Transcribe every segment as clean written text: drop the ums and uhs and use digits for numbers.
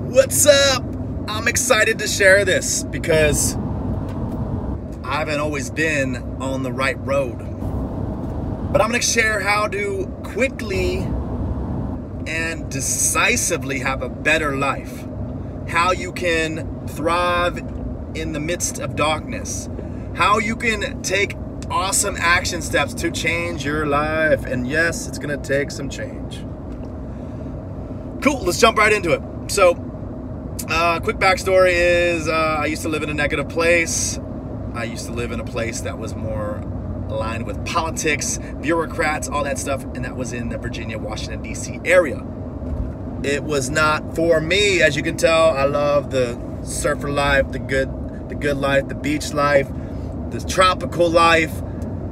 What's up? I'm excited to share this because I haven't always been on the right road. But I'm going to share how to quickly and decisively have a better life. How you can thrive in the midst of darkness. How you can take awesome action steps to change your life. And yes, it's going to take some change. Cool, let's jump right into it. So, quick backstory is I used to live in a negative place. I used to live in a place that was more aligned with politics, bureaucrats, all that stuff, and that was in the Virginia, Washington, D.C. area. It was not for me, as you can tell. I love the surfer life, the good life, the beach life, the tropical life,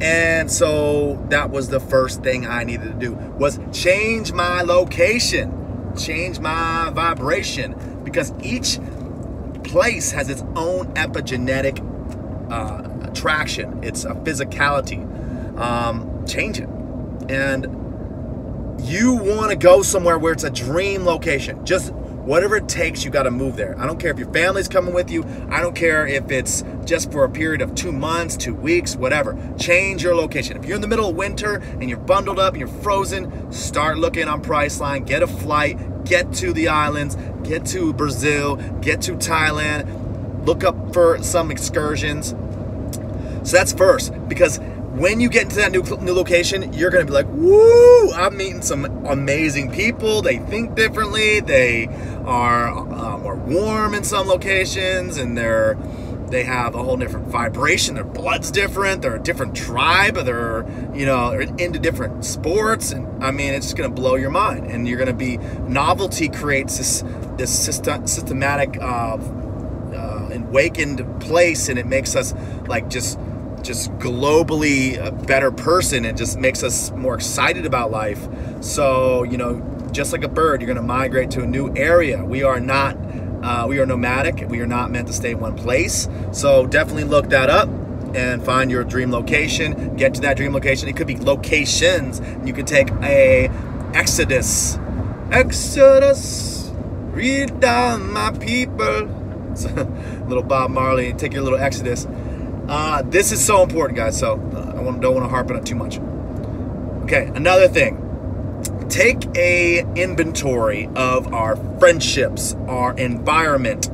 and so that was the first thing I needed to do, was change my location. Change my vibration, because each place has its own epigenetic attraction. It's a physicality. Change it. And you want to go somewhere where it's a dream location. Just whatever it takes, you got to move there. I don't care if your family's coming with you. I don't care if it's just for a period of 2 months, 2 weeks, whatever. Change your location. If you're in the middle of winter and you're bundled up and you're frozen, start looking on Priceline, get a flight, get to the islands, get to Brazil, get to Thailand, look up for some excursions. So that's first, because when you get into that new location, you're going to be like, woo, I'm meeting some amazing people. They think differently. They are more warm in some locations, and they have a whole different vibration. Their blood's different. They're a different tribe. They're into different sports. And I mean, it's just going to blow your mind. And you're going to be, novelty creates this systematic awakened place, and it makes us like just globally a better person. It just makes us more excited about life. So, just like a bird, you're going to migrate to a new area. We are nomadic. We are not meant to stay in one place. So definitely look that up and find your dream location. Get to that dream location. It could be locations. You could take a Exodus, read down my people. It's a little Bob Marley. Take your little Exodus. This is so important, guys, so I don't want to harp on it too much. Okay, another thing. Take a inventory of our friendships, our environment.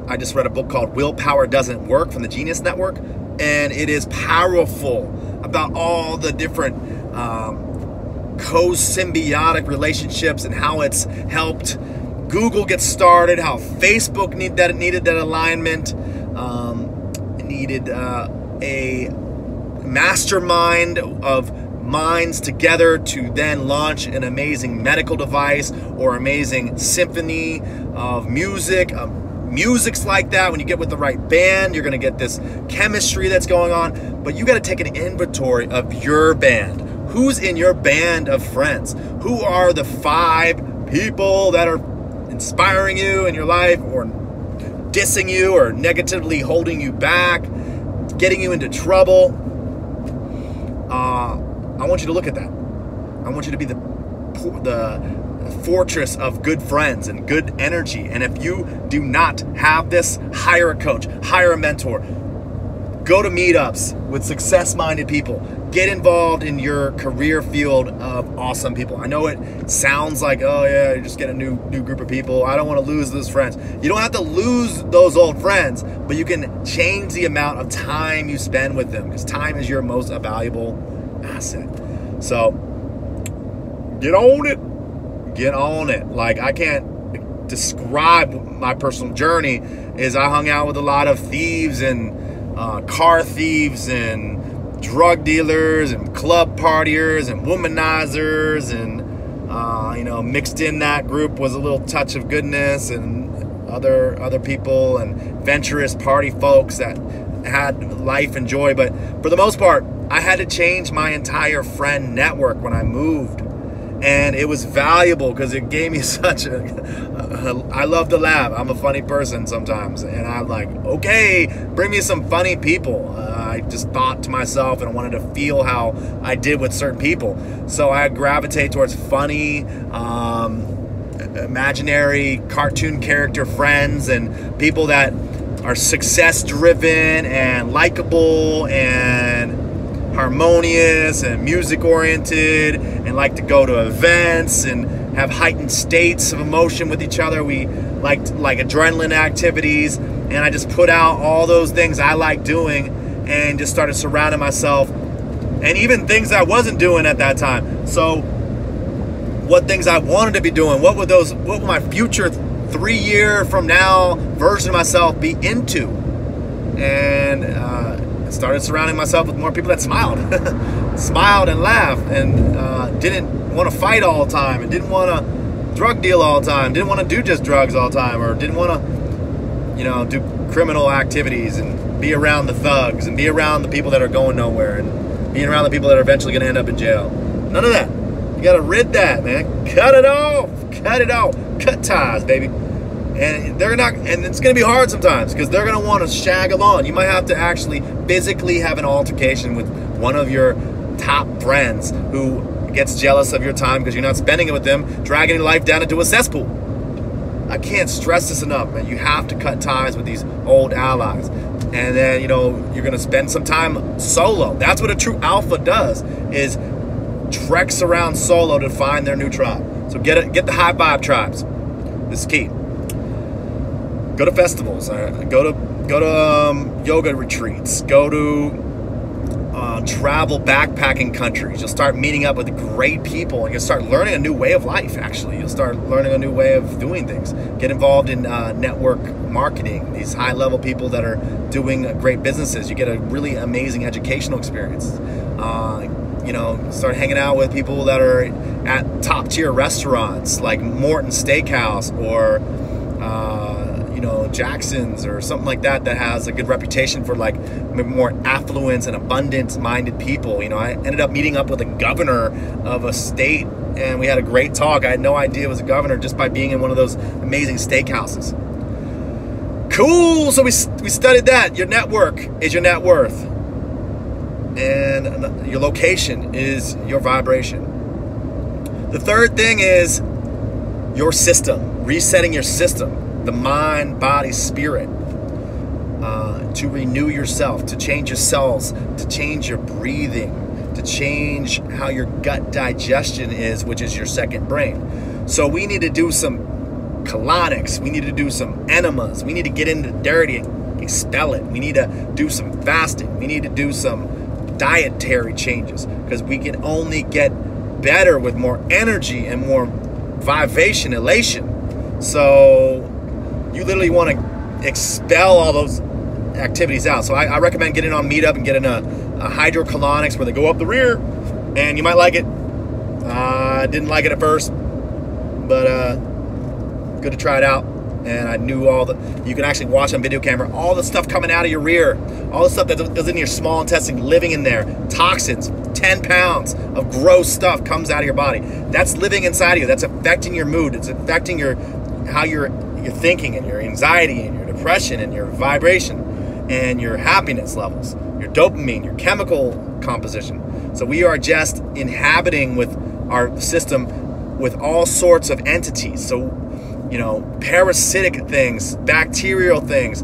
I just read a book called Willpower Doesn't Work from the Genius Network, and it is powerful about all the different co-symbiotic relationships and how it's helped Google get started, how Facebook needed that alignment. Needed a mastermind of minds together to then launch an amazing medical device or amazing symphony of music. Music's like that. When you get with the right band, you're going to get this chemistry that's going on. But you got to take an inventory of your band. Who's in your band of friends? Who are the 5 people that are inspiring you in your life, or dissing you, or negatively holding you back, getting you into trouble? I want you to look at that. I want you to be the fortress of good friends and good energy. And if you do not have this, hire a coach, hire a mentor. Go to meetups with success-minded people. Get involved in your career field of awesome people. I know it sounds like, oh yeah, you just get a new group of people. I don't want to lose those friends. You don't have to lose those old friends, but you can change the amount of time you spend with them, because time is your most valuable asset. So get on it. Get on it. Like, I can't describe my personal journey. Is I hung out with a lot of thieves and car thieves and drug dealers and club partiers and womanizers, and mixed in that group was a little touch of goodness and other people and venturous party folks that had life and joy. But for the most part, I had to change my entire friend network when I moved. And it was valuable because it gave me such I love to laugh. I'm a funny person sometimes. And I'm like, okay, bring me some funny people. I just thought to myself, and I wanted to feel how I did with certain people. So I gravitate towards funny, imaginary cartoon character friends and people that are success driven and likable and harmonious and music oriented and like to go to events and have heightened states of emotion with each other. We liked like adrenaline activities, and I just put out all those things I like doing and just started surrounding myself, and even things I wasn't doing at that time. So what things I wanted to be doing, what would my future 3-year from now version of myself be into? And I started surrounding myself with more people that smiled smiled and laughed and didn't want to fight all the time and didn't want to drug deal all the time, didn't want to do just drugs all the time, or didn't want to do criminal activities and be around the thugs and be around the people that are going nowhere and being around the people that are eventually going to end up in jail. None of that. You got to rid that, man. Cut it off. Cut it off. Cut ties, baby. And it's going to be hard sometimes because they're going to want to shag along. You might have to actually physically have an altercation with one of your top friends who gets jealous of your time because you're not spending it with them, dragging your life down into a cesspool. I can't stress this enough, man. You have to cut ties with these old allies. And then, you're going to spend some time solo. That's what a true alpha does, is treks around solo to find their new tribe. So get the high vibe tribes. This is key. Go to festivals. Go to yoga retreats. Go to travel backpacking countries. You'll start meeting up with great people, and you'll start learning a new way of life. Actually, you'll start learning a new way of doing things. Get involved in network marketing. These high-level people that are doing great businesses. You get a really amazing educational experience. Start hanging out with people that are at top-tier restaurants like Morton Steakhouse or Jackson's or something like that has a good reputation for like maybe more affluence and abundance-minded people. I ended up meeting up with a governor of a state, and we had a great talk. I had no idea it was a governor just by being in one of those amazing steakhouses. Cool. So we studied that. Your network is your net worth, and your location is your vibration. The third thing is your system, resetting your system. The mind, body, spirit, to renew yourself, to change your cells, to change your breathing, to change how your gut digestion is, which is your second brain. So we need to do some colonics. We need to do some enemas. We need to get into dirty and expel it. We need to do some fasting. We need to do some dietary changes, because we can only get better with more energy and more vibration, elation. So you literally want to expel all those activities out. So I recommend getting on Meetup and getting a hydrocolonics where they go up the rear, and you might like it. I didn't like it at first, but good to try it out. And I knew you can actually watch on video camera all the stuff coming out of your rear, all the stuff that goes in your small intestine, living in there, toxins, 10 pounds of gross stuff comes out of your body. That's living inside of you. That's affecting your mood. It's affecting how you're thinking, and your anxiety and your depression and your vibration and your happiness levels, your dopamine, your chemical composition. So we are just inhabiting with our system with all sorts of entities. So, parasitic things, bacterial things.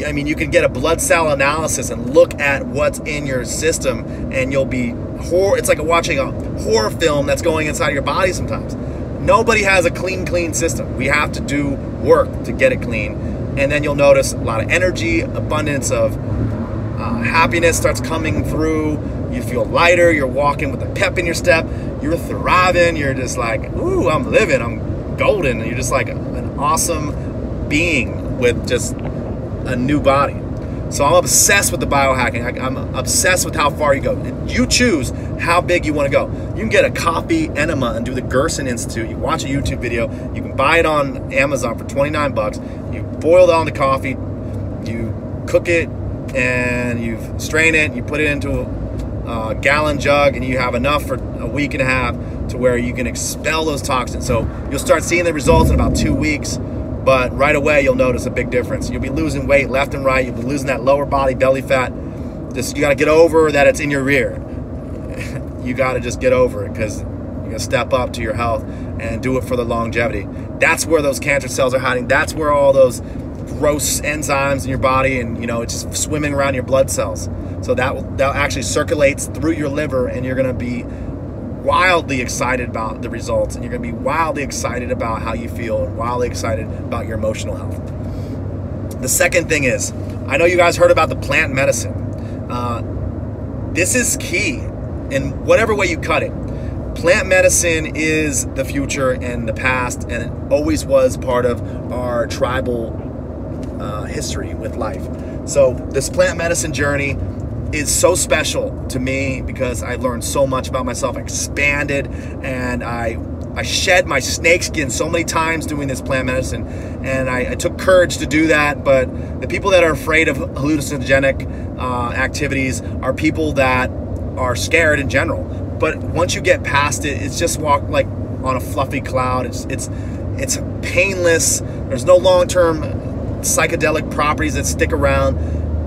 I mean, you can get a blood cell analysis and look at what's in your system, and you'll be it's like watching a horror film that's going inside of your body sometimes. Nobody has a clean system. We have to do work to get it clean. And then you'll notice a lot of energy, abundance of happiness starts coming through. You feel lighter. You're walking with a pep in your step. You're thriving. You're just like, ooh, I'm living. I'm golden. And you're just like an awesome being with just a new body. So I'm obsessed with the biohacking. I'm obsessed with how far you go. You choose how big you want to go. You can get a coffee enema and do the Gerson Institute. You watch a YouTube video. You can buy it on Amazon for 29 bucks. You boil down the coffee. You cook it, and you strain it. You put it into a gallon jug, and you have enough for a week and a half to where you can expel those toxins. So you'll start seeing the results in about 2 weeks. But right away, you'll notice a big difference. You'll be losing weight left and right. You'll be losing that lower body belly fat. You got to get over that it's in your rear. You got to just get over it, because you're going to step up to your health and do it for the longevity. That's where those cancer cells are hiding. That's where all those gross enzymes in your body, and it's just swimming around your blood cells. So that actually circulates through your liver, and you're going to be wildly excited about the results, and you're going to be wildly excited about how you feel, and wildly excited about your emotional health. The second thing is, I know you guys heard about the plant medicine. This is key in whatever way you cut it. Plant medicine is the future and the past, and it always was part of our tribal history with life. So this plant medicine journey is so special to me because I learned so much about myself. I expanded, and I shed my snakeskin so many times doing this plant medicine, and I took courage to do that. But the people that are afraid of hallucinogenic activities are people that are scared in general. But once you get past it, it's just walk like on a fluffy cloud. It's painless. There's no long-term psychedelic properties that stick around.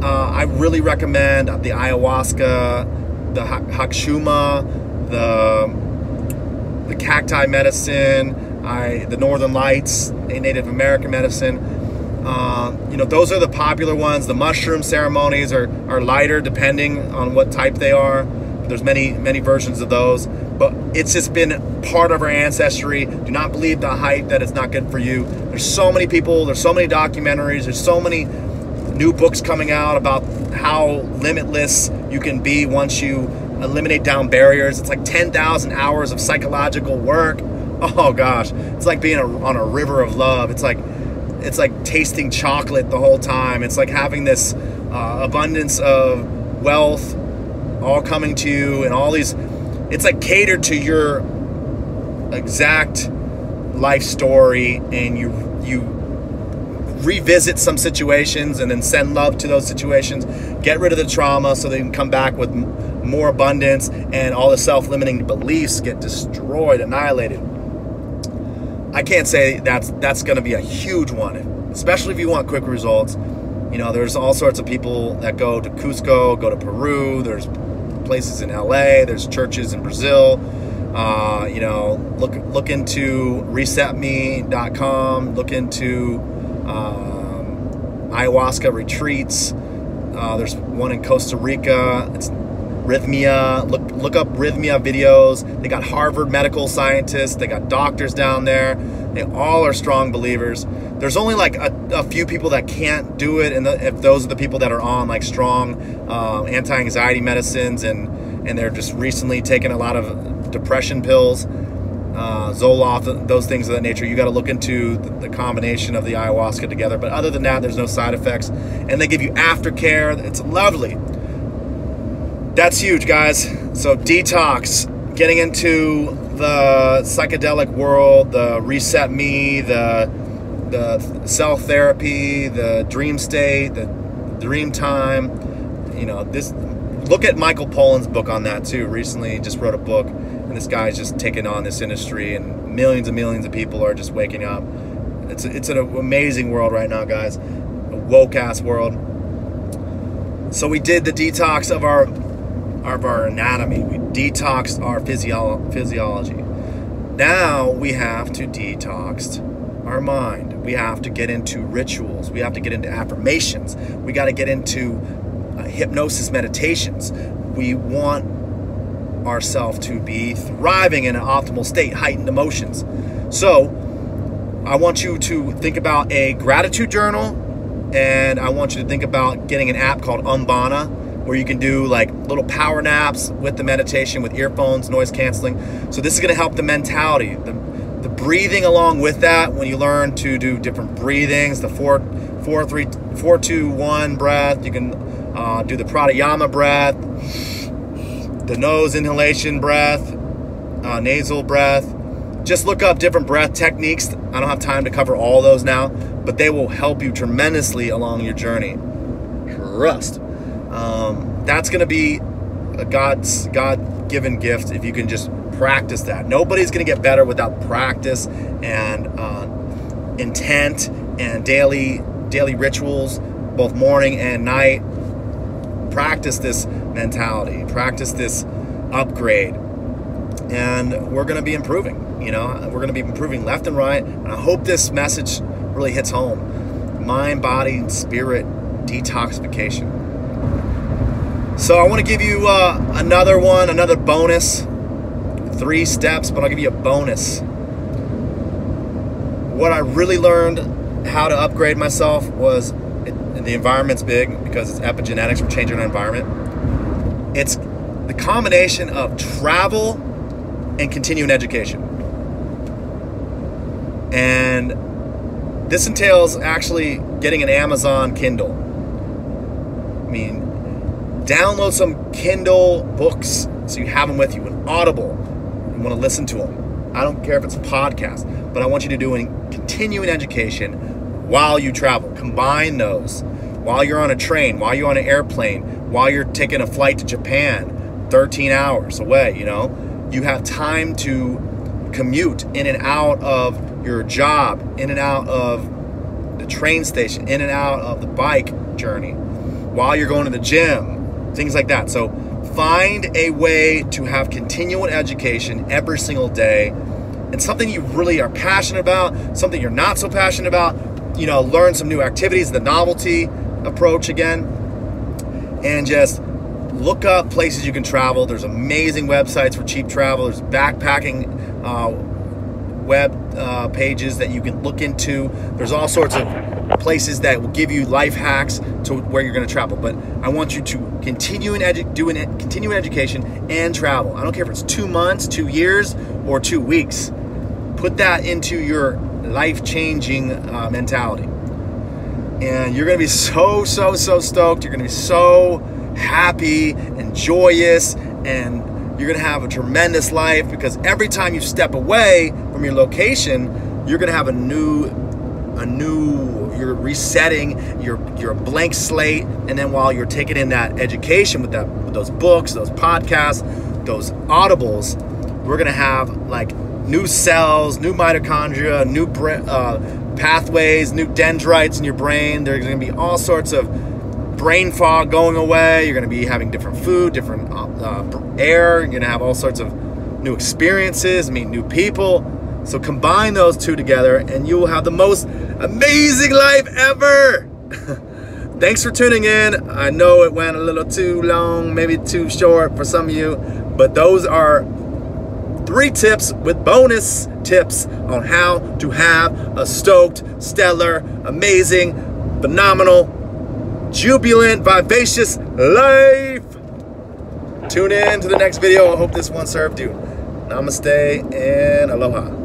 I really recommend the ayahuasca, the Hakshuma, the cacti medicine, the Northern Lights, a Native American medicine. Those are the popular ones. The mushroom ceremonies are lighter depending on what type they are. There's many versions of those, but it's just been part of our ancestry. Do not believe the hype that it's not good for you. There's so many people, there's so many documentaries, there's so many new books coming out about how limitless you can be once you eliminate down barriers. It's like 10,000 hours of psychological work. Oh gosh, it's like being on a river of love. It's like tasting chocolate the whole time. It's like having this abundance of wealth all coming to you, and all these, it's like catered to your exact life story, and you revisit some situations and then send love to those situations, get rid of the trauma so they can come back with more abundance, and all the self-limiting beliefs get destroyed, annihilated. I can't say that's going to be a huge one, especially if you want quick results. There's all sorts of people that go to Cusco, go to Peru. There's places in LA. There's churches in Brazil. Look into resetme.com. Look into ayahuasca retreats. There's one in Costa Rica. It's Rhythmia. Look up Rhythmia videos. They got Harvard medical scientists. They got doctors down there. They all are strong believers. There's only like a few people that can't do it, and if those are the people that are on like strong anti-anxiety medicines, and they're just recently taking a lot of depression pills, Zoloft, those things of that nature. You got to look into the combination of the ayahuasca together. But other than that, there's no side effects, and they give you aftercare. It's lovely. That's huge, guys. So detox, getting into the psychedelic world, the Reset Me, the cell therapy, the dream state, the dream time. Look at Michael Pollan's book on that too. Recently, he just wrote a book, and this guy's just taken on this industry, and millions and millions of people are just waking up. It's an amazing world right now, guys. A woke ass world. So we did the detox of our anatomy. We detoxed our physiology. Now we have to detox our mind. We have to get into rituals. We have to get into affirmations. We got to get into hypnosis meditations. We want ourselves to be thriving in an optimal state, heightened emotions. So I want you to think about a gratitude journal, and I want you to think about getting an app called Umbana, where you can do like little power naps with the meditation, with earphones, noise canceling. So this is going to help the mentality, the breathing along with that. When you learn to do different breathings, the 4-3-2-1 breath, you can do the pranayama breath, the nose inhalation breath, nasal breath. Just look up different breath techniques. I don't have time to cover all those now, but they will help you tremendously along your journey. Trust. That's going to be a God-given gift if you can just practice that. Nobody's going to get better without practice and intent and daily rituals, both morning and night. Practice this mentality. Practice this upgrade. And we're going to be improving. You know, we're going to be improving left and right. And I hope this message really hits home. Mind, body, and spirit detoxification. So I want to give you another bonus. 3 steps, but I'll give you a bonus. What I really learned how to upgrade myself was, the environment's big because it's epigenetics. We're changing our environment. It's the combination of travel and continuing education. And this entails actually getting an Amazon Kindle. I mean, download some Kindle books so you have them with you, an Audible. You want to listen to them. I don't care if it's a podcast, but I want you to do continuing education while you travel. Combine those. While you're on a train, while you're on an airplane, while you're taking a flight to Japan, 13 hours away, you know, you have time to commute in and out of your job, in and out of the train station, in and out of the bike journey, while you're going to the gym, things like that. So find a way to have continual education every single day, and something you really are passionate about, something you're not so passionate about. You know, learn some new activities, the novelty approach again, and just look up places you can travel. There's amazing websites for cheap travel. There's backpacking web pages that you can look into. There's all sorts of places that will give you life hacks to where you're going to travel. But I want you to continue continuing education and travel. I don't care if it's 2 months, 2 years, or 2 weeks. Put that into your life-changing mentality. And you're going to be so stoked. You're going to be so happy and joyous, and you're going to have a tremendous life, because every time you step away from your location, you're going to have you're resetting, you're a blank slate. And then while you're taking in that education with those books, those podcasts, those audibles, we're going to have like new cells, new mitochondria, new pathways, new dendrites in your brain. There's going to be all sorts of brain fog going away. You're going to be having different food, different air. You're going to have all sorts of new experiences, meet new people. So combine those two together and you will have the most amazing life ever. Thanks for tuning in. I know it went a little too long, maybe too short for some of you, but those are 3 tips with bonus tips on how to have a stoked, stellar, amazing, phenomenal, jubilant, vivacious life. Tune in to the next video. I hope this one served you. Namaste and aloha.